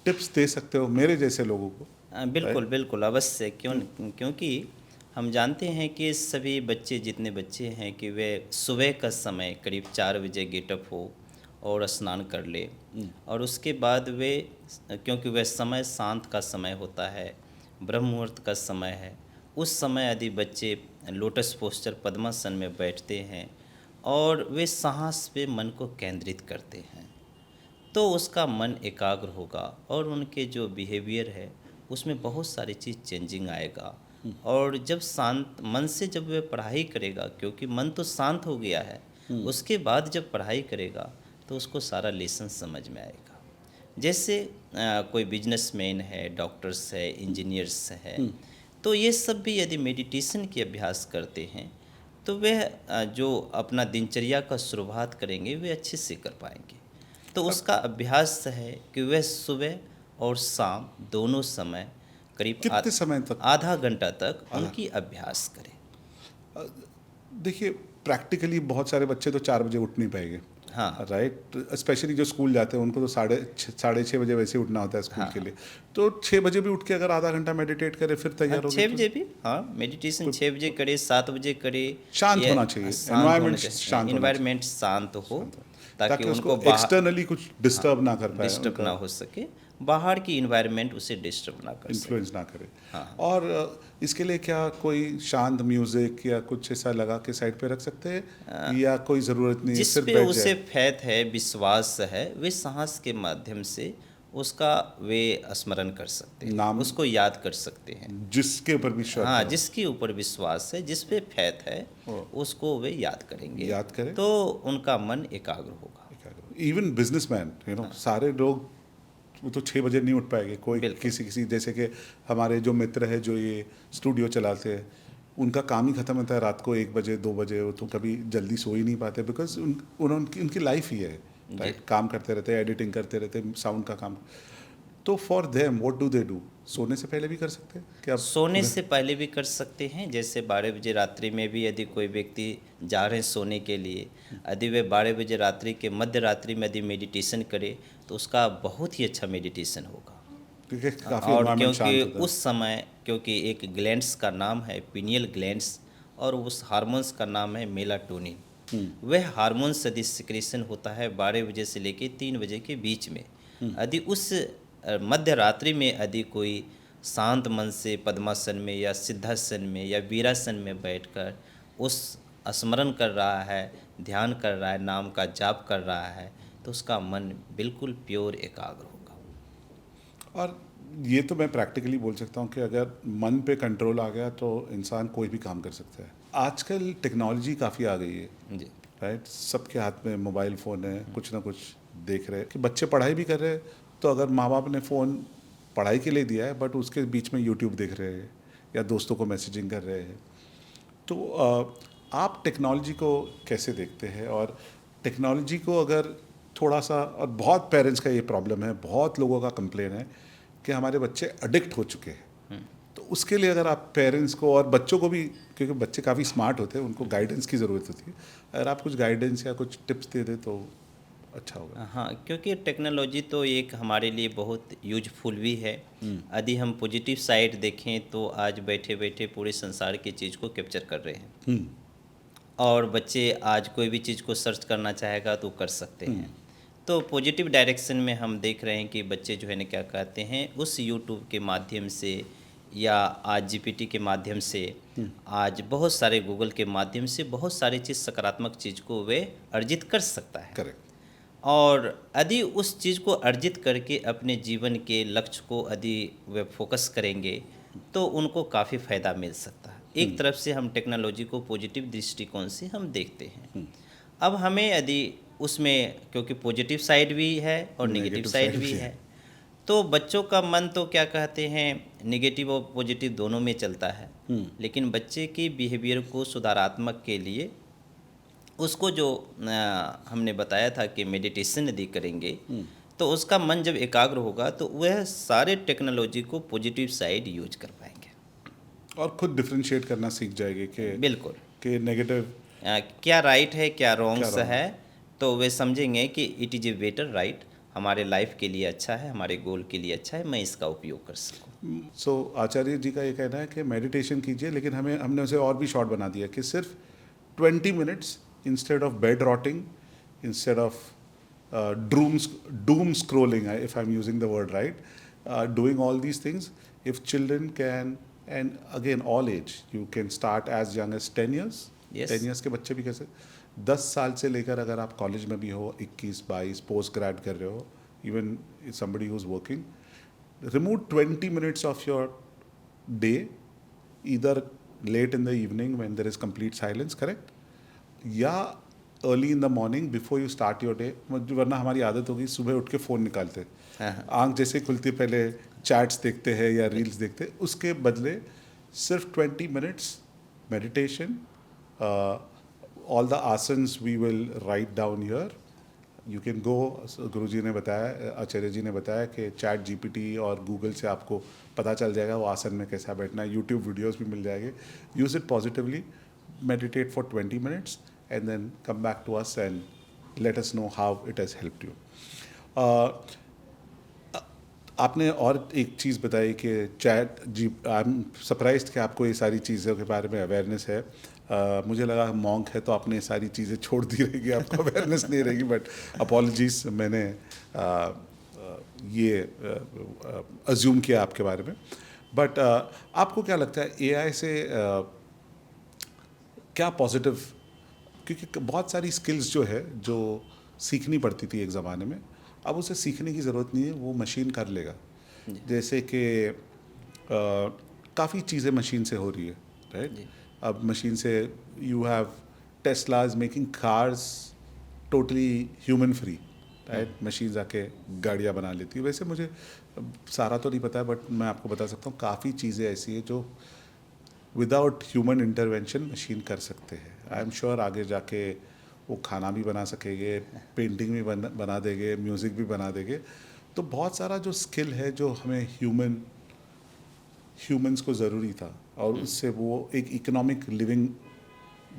टिप्स दे सकते हो मेरे जैसे लोगों को। बिल्कुल बिल्कुल अवश्य, क्योंकि हम जानते हैं कि सभी बच्चे, जितने बच्चे हैं, कि वे सुबह का समय करीब 4 बजे गेटअप हो और स्नान कर ले, और उसके बाद वे, क्योंकि वह समय शांत का समय होता है, ब्रह्म मुहूर्त का समय है, उस समय यदि बच्चे लोटस पोस्चर, पद्मासन में बैठते हैं और वे सांस पे मन को केंद्रित करते हैं, तो उसका मन एकाग्र होगा और उनके जो बिहेवियर है उसमें बहुत सारी चीज़ चेंजिंग आएगा। और जब शांत मन से जब वह पढ़ाई करेगा, क्योंकि मन तो शांत हो गया है, उसके बाद जब पढ़ाई करेगा तो उसको सारा लेसन समझ में आएगा। जैसे कोई बिजनेसमैन है, डॉक्टर्स है, इंजीनियर्स है, तो ये सब भी यदि मेडिटेशन की अभ्यास करते हैं तो वह जो अपना दिनचर्या का शुरुआत करेंगे वे अच्छे से कर पाएंगे। तो उसका अभ्यास है कि वह सुबह और शाम दोनों समय करीब कितने समय तक? आधा घंटा तक उनकी अभ्यास करें। देखिए, प्रैक्टिकली बहुत सारे बच्चे तो 4 बजे उठ नहीं पाएंगे, हाँ राइट? स्पेशली जो स्कूल जाते हैं उनको तो साढ़े छः बजे वैसे ही उठना होता है स्कूल हाँ के लिए। तो 6 बजे भी उठ के अगर आधा घंटा मेडिटेट करे फिर हाँ, तैयार हो 6 गए बजे तो भी, हाँ मेडिटेशन 6 बजे करे, 7 बजे करे। शांत ये होना चाहिए, शांत होना एनवायरनमेंट चाहिए, शांत होना चाहिए, इन्वायरमेंट शांत हो, ताकि ताकि उनको उसको बाहर एक्सटर्नली कुछ डिस्टर्ब ना कर पाए, डिस्टर्ब ना उनका हो सके, बाहर की इन्वायरमेंट उसे डिस्टर्ब ना कर सके। इन्फ्लुएंस ना करे। हाँ। और इसके लिए क्या कोई शांत म्यूजिक या कुछ ऐसा लगा के साइड पे रख सकते हैं, या कोई ज़रूरत नहीं है, जिस सिर्फ पे बैठ उसे जाए? फैथ है, विश्वास है, वे सांस के माध्यम से उसका वे स्मरण कर सकते हैं, नाम उसको याद कर सकते हैं। जिसके ऊपर भी श्रद्धा हाँ, हो, जिसके ऊपर विश्वास है, जिस पे फैथ है, ओ, उसको वे याद करेंगे, याद करें। तो उनका मन एकाग्र होगा। इवन बिजनेसमैन, सारे लोग वो तो 6 बजे नहीं उठ पाएंगे, कोई बिल्कुल। किसी जैसे कि हमारे जो मित्र है जो ये स्टूडियो चलाते हैं, उनका काम ही खत्म होता है रात को 1 बजे 2 बजे, वो तो कभी जल्दी सो ही नहीं पाते, बिकॉज उनकी लाइफ ही है, राइट? काम करते रहते हैं, एडिटिंग करते रहते हैं, साउंड का काम। तो for them what do they do? सोने से पहले भी कर सकते हैं क्या? सोने से पहले भी कर सकते हैं, जैसे 12 बजे रात्रि में भी यदि कोई व्यक्ति जा रहे हैं सोने के लिए, यदि वे 12 बजे रात्रि के मध्य रात्रि में यदि मेडिटेशन करे तो उसका बहुत ही अच्छा मेडिटेशन होगा। क्योंकि काफ़ी और एनवायरनमेंट शांत क्योंकि होता है। उस समय, क्योंकि एक ग्लैंड्स का नाम है पिनियल ग्लैंड्स, और उस हार्मोन्स का नाम है मेलाटोनिन। वह हार्मोन्स यदि सिक्रेशन होता है 12 बजे से लेकर 3 बजे के बीच में, यदि उस मध्य रात्रि में यदि कोई शांत मन से पद्मासन में या सिद्धासन में या वीरासन में बैठकर उस स्मरण कर रहा है, ध्यान कर रहा है, नाम का जाप कर रहा है, तो उसका मन बिल्कुल प्योर एकाग्र होगा। और ये तो मैं प्रैक्टिकली बोल सकता हूँ कि अगर मन पे कंट्रोल आ गया तो इंसान कोई भी काम कर सकता है। आजकल टेक्नोलॉजी काफ़ी आ गई है, जी। राइट? सबके हाथ में मोबाइल फ़ोन है, कुछ ना कुछ देख रहे हैं कि बच्चे पढ़ाई भी कर रहे हैं, तो अगर माँ बाप ने फ़ोन पढ़ाई के लिए दिया है बट उसके बीच में यूट्यूब देख रहे हैं या दोस्तों को मैसेजिंग कर रहे हैं, तो आप टेक्नोलॉजी को कैसे देखते हैं? और टेक्नोलॉजी को अगर थोड़ा सा, और बहुत पेरेंट्स का ये प्रॉब्लम है, बहुत लोगों का कंप्लेन है कि हमारे बच्चे एडिक्ट हो चुके हैं, तो उसके लिए अगर आप पेरेंट्स को और बच्चों को भी, क्योंकि बच्चे काफ़ी स्मार्ट होते हैं, उनको गाइडेंस की ज़रूरत होती है, अगर आप कुछ गाइडेंस या कुछ टिप्स दे दें तो अच्छा होगा। हाँ, क्योंकि टेक्नोलॉजी तो एक हमारे लिए बहुत यूजफुल भी है। यदि हम पॉजिटिव साइड देखें तो आज बैठे बैठे पूरे संसार की चीज़ को कैप्चर कर रहे हैं, और बच्चे आज कोई भी चीज़ को सर्च करना चाहेगा तो कर सकते हैं। तो पॉजिटिव डायरेक्शन में हम देख रहे हैं कि बच्चे जो है ना क्या कहते हैं, उस यूट्यूब के माध्यम से या आज जीपीटी के माध्यम से, आज बहुत सारे गूगल के माध्यम से बहुत सारी चीज़, सकारात्मक चीज़ को वे अर्जित कर सकता है। करेक्ट। और यदि उस चीज़ को अर्जित करके अपने जीवन के लक्ष्य को यदि वे फोकस करेंगे तो उनको काफ़ी फ़ायदा मिल सकता है। एक तरफ से हम टेक्नोलॉजी को पॉजिटिव दृष्टिकोण से हम देखते हैं। अब हमें यदि उसमें, क्योंकि पॉजिटिव साइड भी है और नेगेटिव साइड भी है, तो बच्चों का मन तो क्या कहते हैं, नेगेटिव और पॉजिटिव दोनों में चलता है। लेकिन बच्चे के बिहेवियर को सुधारात्मक के लिए उसको जो हमने बताया था कि मेडिटेशन यदि करेंगे तो उसका मन जब एकाग्र होगा तो वह सारे टेक्नोलॉजी को पॉजिटिव साइड यूज कर पाएंगे और खुद डिफ्रेंशिएट करना सीख जाएंगे कि बिल्कुल नेगेटिव क्या राइट है, क्या रॉन्ग्स wrong है, तो वे समझेंगे कि it is a better right, हमारे लाइफ के लिए अच्छा है, हमारे गोल के लिए अच्छा है, मैं इसका उपयोग कर सकूँ। सो आचार्य जी का ये कहना है कि मेडिटेशन कीजिए, लेकिन हमने उसे और भी शॉर्ट बना दिया कि सिर्फ 20 minutes instead of bed rotting, instead of doom scrolling, if I'm using the word right, doing all these things, if children can, and again all age, you can start as young as 10 years. Yes. 10 years के बच्चे भी कैसे, 10 साल से लेकर अगर आप college में भी हो, 21-22 पोस्ट ग्रेड कर रहे हो, even somebody who's working, remove 20 minutes of your day, either late in the evening when there is complete silence, correct? या early in the morning before you start your day. वरना हमारी आदत होगी सुबह उठ के फ़ोन निकालते हैं, आँख जैसे खुलती पहले चैट्स देखते हैं या रील्स देखते हैं, उसके बदले सिर्फ 20 minutes meditation, all the asanas we will write down here, you can go, Guruji ने बताया, आचार्य जी ने बताया कि चैट जीपीटी और गूगल से आपको पता चल जाएगा वो आसन में कैसा बैठना है, यूट्यूब वीडियोस भी मिल जाएंगे. Use it positively, meditate for 20 minutes and then come back to us and let us know how it has helped you. आपने और एक चीज़ बताई कि chat G, I am surprised कि आपको ये सारी चीज़ों के बारे में अवेयरनेस है. मुझे लगा मॉन्क है तो आपने ये सारी चीज़ें छोड़ दी रहेगी, आपको अवेयरनेस नहीं रहेगी, बट अपॉलॉजीज, मैंने ये अज्यूम किया आपके बारे में. बट आपको क्या लगता है एआई से क्या पॉजिटिव, क्योंकि बहुत सारी स्किल्स जो है जो सीखनी पड़ती थी एक ज़माने में, अब उसे सीखने की ज़रूरत नहीं है, वो मशीन कर लेगा. जैसे कि काफ़ी चीज़ें मशीन से हो रही है, राइट. अब मशीन से you have Teslas making cars totally human free, right. Machine आके गाड़ियाँ बना लेती है. वैसे मुझे सारा तो नहीं पता है, बट मैं आपको बता सकता हूँ काफ़ी चीज़ें ऐसी हैं जो विदाउट ह्यूमन इंटरवेंशन मशीन कर सकते हैं. आई एम श्योर आगे जाके वो खाना भी बना सकेंगे, पेंटिंग भी बना देंगे, म्यूज़िक भी बना देंगे. तो बहुत सारा जो स्किल है जो हमें ह्यूमंस को ज़रूरी था, और उससे वो एक economic living,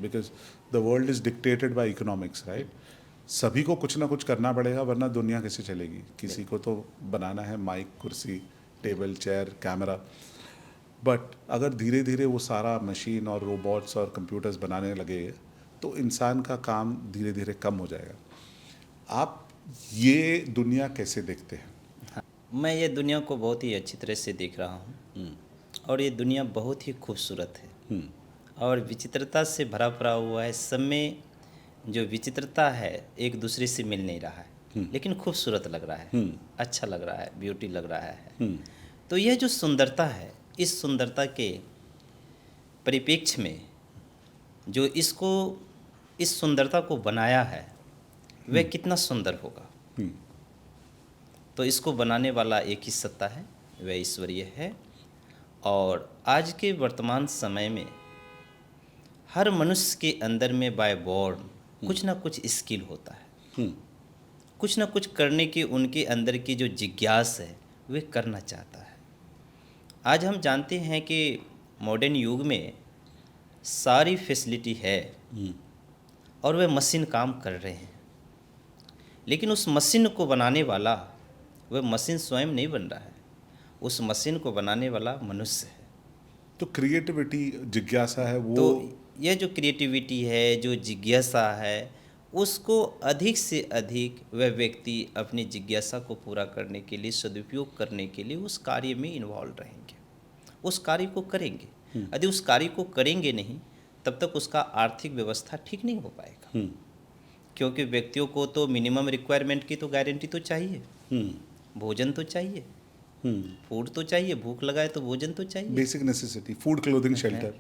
because the world is dictated bye economics, right. सभी को कुछ ना कुछ करना पड़ेगा, वरना दुनिया कैसे चलेगी. किसी को तो बनाना है माइक, कुर्सी, टेबल, चेयर, कैमरा. बट अगर धीरे धीरे वो सारा मशीन और रोबोट्स और कंप्यूटर्स बनाने लगे तो इंसान का काम धीरे धीरे कम हो जाएगा. आप ये दुनिया कैसे देखते हैं? मैं ये दुनिया को बहुत ही अच्छी तरह से देख रहा हूँ, और ये दुनिया बहुत ही खूबसूरत है और विचित्रता से भरा पड़ा हुआ है. सब में जो विचित्रता है एक दूसरे से मिल नहीं रहा है, लेकिन खूबसूरत लग रहा है, अच्छा लग रहा है, ब्यूटी लग रहा है. तो यह जो सुंदरता है, इस सुंदरता के परिप्रेक्ष्य में जो इस सुंदरता को बनाया है वह कितना सुंदर होगा. तो इसको बनाने वाला एक ही सत्ता है, वह ईश्वरीय है. और आज के वर्तमान समय में हर मनुष्य के अंदर में बाय बॉर्न कुछ ना कुछ स्किल होता है, कुछ ना कुछ करने की उनके अंदर की जो जिज्ञासा है वे करना चाहता है. आज हम जानते हैं कि मॉडर्न युग में सारी फैसिलिटी है और वे मशीन काम कर रहे हैं, लेकिन उस मशीन को बनाने वाला वह मशीन स्वयं नहीं बन रहा है, उस मशीन को बनाने वाला मनुष्य है. तो क्रिएटिविटी, जिज्ञासा है वो, तो यह जो क्रिएटिविटी है, जो जिज्ञासा है, उसको अधिक से अधिक वह व्यक्ति अपनी जिज्ञासा को पूरा करने के लिए, सदुपयोग करने के लिए उस कार्य में इन्वॉल्व रहेंगे, उस कार्य को करेंगे. यदि उस कार्य को करेंगे नहीं तब तक उसका आर्थिक व्यवस्था ठीक नहीं हो पाएगा. क्योंकि व्यक्तियों को तो मिनिमम रिक्वायरमेंट की तो गारंटी तो चाहिए, भोजन तो चाहिए, फूड तो चाहिए, भूख लगाए तो भोजन तो चाहिए, basic necessity, food, clothing, shelter.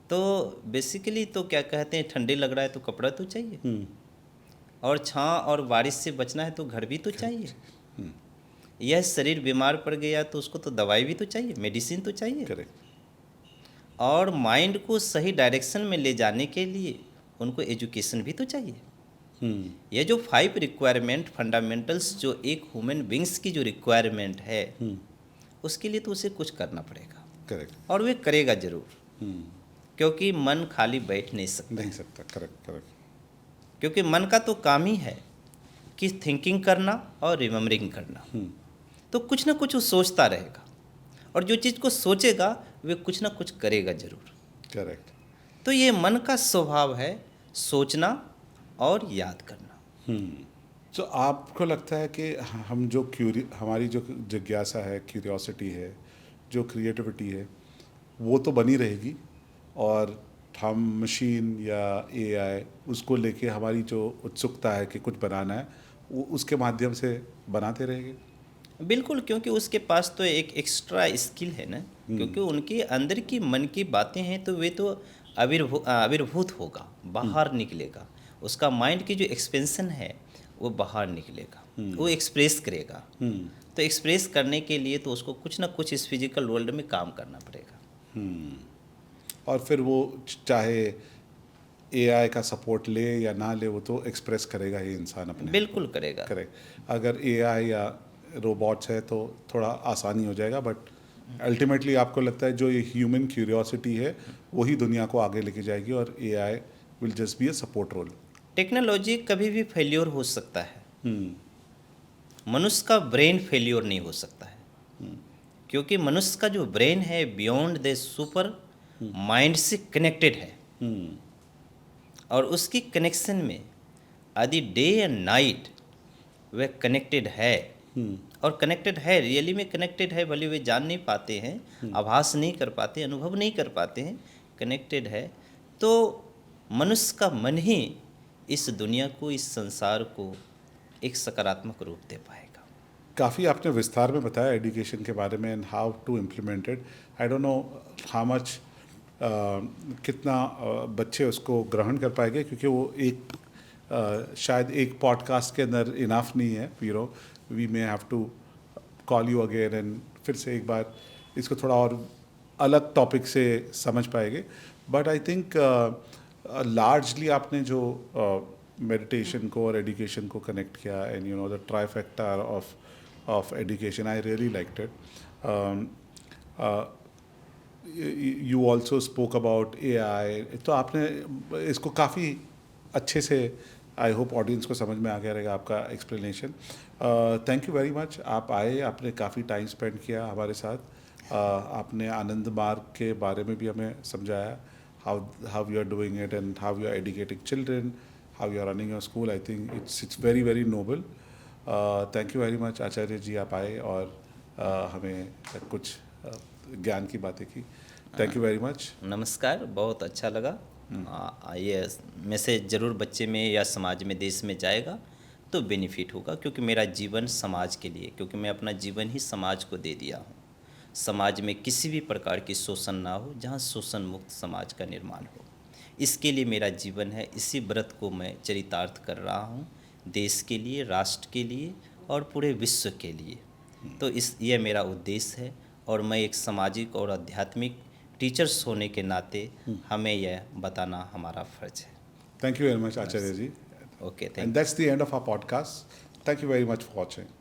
तो बेसिकली तो क्या कहते हैं, ठंडे लग रहा है तो कपड़ा तो चाहिए, और छाँ और बारिश से बचना है तो घर भी तो चाहिए. यह शरीर बीमार पड़ गया तो उसको तो दवाई भी तो चाहिए, मेडिसिन तो चाहिए. करेक्ट. और माइंड को सही डायरेक्शन में ले जाने के लिए उनको एजुकेशन भी तो चाहिए. ये जो 5 रिक्वायरमेंट फंडामेंटल्स जो एक ह्यूमन बींग्स की जो रिक्वायरमेंट है, उसके लिए तो उसे कुछ करना पड़ेगा. करेक्ट. और वे करेगा जरूर, क्योंकि मन खाली बैठ नहीं सकता. करेक्ट. क्योंकि मन का तो काम ही है कि थिंकिंग करना और रिमेम्बरिंग करना. तो कुछ ना कुछ वो सोचता रहेगा, और जो चीज़ को सोचेगा वे कुछ ना कुछ करेगा जरूर. करेक्ट. तो ये मन का स्वभाव है, सोचना और याद करना. तो आपको लगता है कि हम जो हमारी जो जिज्ञासा है, क्यूरियोसिटी है, जो क्रिएटिविटी है, वो तो बनी रहेगी, और हम मशीन या एआई उसको लेके हमारी जो उत्सुकता है कि कुछ बनाना है, वो उसके माध्यम से बनाते रहेंगे? बिल्कुल, क्योंकि उसके पास तो एक एक्स्ट्रा स्किल है ना, क्योंकि उनके अंदर की मन की बातें हैं तो वे तो आविर्भूत होगा, बाहर निकलेगा. उसका माइंड की जो एक्सपेंशन है वो बाहर निकलेगा, वो एक्सप्रेस करेगा. तो एक्सप्रेस करने के लिए तो उसको कुछ ना कुछ इस फिजिकल वर्ल्ड में काम करना पड़ेगा. और फिर वो चाहे एआई का सपोर्ट ले या ना ले, वो तो एक्सप्रेस करेगा ही इंसान अपने। बिल्कुल करेगा। करेक्ट। अगर एआई या रोबोट्स है तो थोड़ा आसानी हो जाएगा, बट अल्टीमेटली आपको लगता है जो ये ह्यूमन क्यूरियोसिटी है वही दुनिया को आगे लेके जाएगी, और AI will just be a support role. Technology कभी भी फेल्योर हो सकता है, मनुष्य का ब्रेन फेल्योर नहीं हो सकता है, क्योंकि मनुष्य का जो ब्रेन है बियॉन्ड द सुपर माइंड से कनेक्टेड है, और उसकी कनेक्शन में यदि डे एंड नाइट वह कनेक्टेड है, और कनेक्टेड है, रियली में कनेक्टेड है, भले वे जान नहीं पाते हैं, आभास नहीं कर पाते, अनुभव नहीं कर पाते हैं, कनेक्टेड है, तो मनुष्य का मन ही इस दुनिया को, इस संसार को एक सकारात्मक रूप दे पाएगा। काफ़ी आपने विस्तार में बताया एजुकेशन के बारे में and how to implement it. I don't know how much कितना बच्चे उसको ग्रहण कर पाएंगे, क्योंकि वो एक शायद एक पॉडकास्ट के अंदर इनाफ नहीं है। You know, we may have to call you again and फिर से एक बार इसको थोड़ा और अलग टॉपिक से समझ पाएंगे। बट आई थिंक लार्जली आपने जो मेडिटेशन को और एजुकेशन को कनेक्ट किया, and you know the trifecta of education, I really liked it. You also spoke about AI, तो आपने इसको काफ़ी अच्छे से, आई होप ऑडियंस को समझ में आ गया रहेगा आपका explanation. Thank you very much. आप आए, आपने काफ़ी टाइम स्पेंड किया हमारे साथ। आपने आनंद मार्ग के बारे में भी हमें समझाया, how you are doing it and how you are educating children, how you are running your school. I think it's very very noble. Thank you very much आचार्य जी, आप आए और हमें कुछ ज्ञान की बातें की। Thank you very much. नमस्कार, बहुत अच्छा लगा। ये मैसेज ज़रूर बच्चे में या समाज में, देश में जाएगा तो बेनिफिट होगा, क्योंकि मेरा जीवन समाज के लिए, क्योंकि मैं अपना जीवन ही समाज को दे दिया हूँ। समाज में किसी भी प्रकार की शोषण ना हो, जहाँ शोषण मुक्त समाज का निर्माण हो, इसके लिए मेरा जीवन है। इसी व्रत को मैं चरितार्थ कर रहा हूँ, देश के लिए, राष्ट्र के लिए और पूरे विश्व के लिए। तो ये मेरा उद्देश्य है, और मैं एक सामाजिक और आध्यात्मिक टीचर्स होने के नाते हमें यह बताना हमारा फर्ज है। Thank you very much Acharya ji. Okay, thank and that's the end of our podcast. Thank you very much for watching.